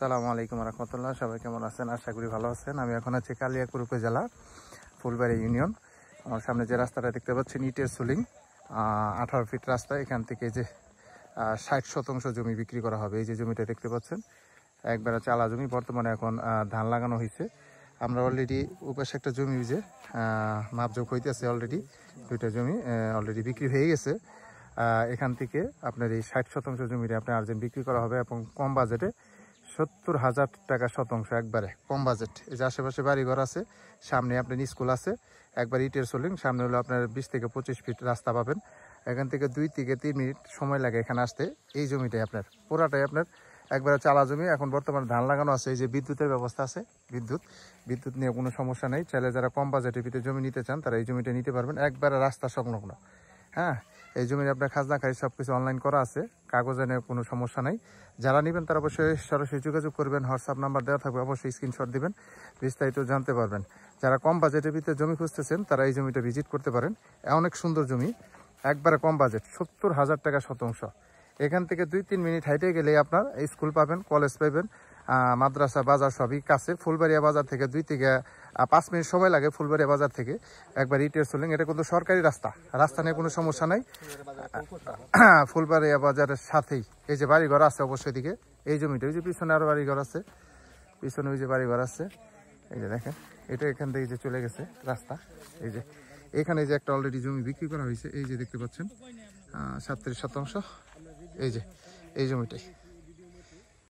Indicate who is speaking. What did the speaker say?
Speaker 1: আসসালামু আলাইকুম রহমতুল্লাহ। সবাই কেমন আছেন? আশা করি ভালো আছেন। আমি এখন আছি কালিয়াকৈর উপজেলা ফুলবাড়ি ইউনিয়ন। আমার সামনে যে রাস্তাটা দেখতে পাচ্ছেন ইটের সুলিং 18 ফিট রাস্তা। এখান থেকে যে 60% জমি বিক্রি করা হবে। এই যে জমিটা দেখতে পাচ্ছেন একবারে চালা জমি। বর্তমানে এখন ধান লাগানো হয়েছে। আমরা অলরেডি উপাশে একটা জমি যে মাপজোক হইতেছে, অলরেডি দুইটা জমি অলরেডি বিক্রি হয়ে গেছে। এখান থেকে আপনার এই 60% জমিটা আপনার আর্জেন্ট বিক্রি করা হবে এবং কম বাজেটে 70,000 টাকা শতাংশ, একবারে কম বাজেট। এই যে আশেপাশে বাড়িঘর আছে, সামনে আপনার স্কুল আছে, একবার ইটের সোলিং, সামনে হলো আপনার 20 থেকে 25 ফিট রাস্তা পাবেন। এখান থেকে 2 থেকে 3 মিনিট সময় লাগে এখানে আসতে। এই জমিটাই আপনার পুরাটাই আপনার একবারে চালা জমি। এখন বর্তমানে ধান লাগানো আছে। এই যে বিদ্যুতের ব্যবস্থা আছে, বিদ্যুৎ নিয়ে কোনো সমস্যা নেই। চাইলে যারা কম বাজেটের ভিতরে জমি নিতে চান তারা এই জমিটা নিতে পারবেন, একবারে রাস্তা সংলগ্ন। হ্যাঁ, এই জমির আপনার খাজনা খারিজ সব কিছু অনলাইন করা আছে, কাগজে নিয়ে কোনো সমস্যা নাই। যারা নেবেন তারা অবশ্যই সরাসরি যোগাযোগ করবেন, হোয়াটসঅ্যাপ নাম্বার দেওয়া থাকবে, অবশ্যই স্ক্রিনশট দিবেন, বিস্তারিত জানতে পারবেন। যারা কম বাজেটের ভিতরে জমি খুঁজতেছেন তারা এই জমিটা ভিজিট করতে পারেন। অনেক সুন্দর জমি, একবারে কম বাজেট, 70,000 টাকা শতাংশ। এখান থেকে 2-3 মিনিট হাইটে গেলে আপনার স্কুল পাবেন, কলেজ পাবেন, মাদ্রাসা, বাজার সবই কাছে। ফুলবাড়িয়া বাজার থেকে 2 থেকে 5 মিনিট সময় লাগে ফুলবাড়িয়া বাজার থেকে। একবার ইটের সোলিং, এটা কিন্তু সরকারি রাস্তা নিয়ে কোনো সমস্যা নাই। ফুলবাড়িয়া বাজারের সাথেই এই যে বাড়িঘর আছে অবশ্যই দিকে। এই জমিটা, ওই যে পিছনে আরো বাড়িঘর আছে, পিছনে ওই যে বাড়িঘর আছে, এই যে দেখেন, এটা এখান থেকে যে চলে গেছে রাস্তা। এই যে এখানে যে একটা অলরেডি জমি বিক্রি করা হয়েছে, এই যে দেখতে পাচ্ছেন 37%। এই যে এই জমিটাই।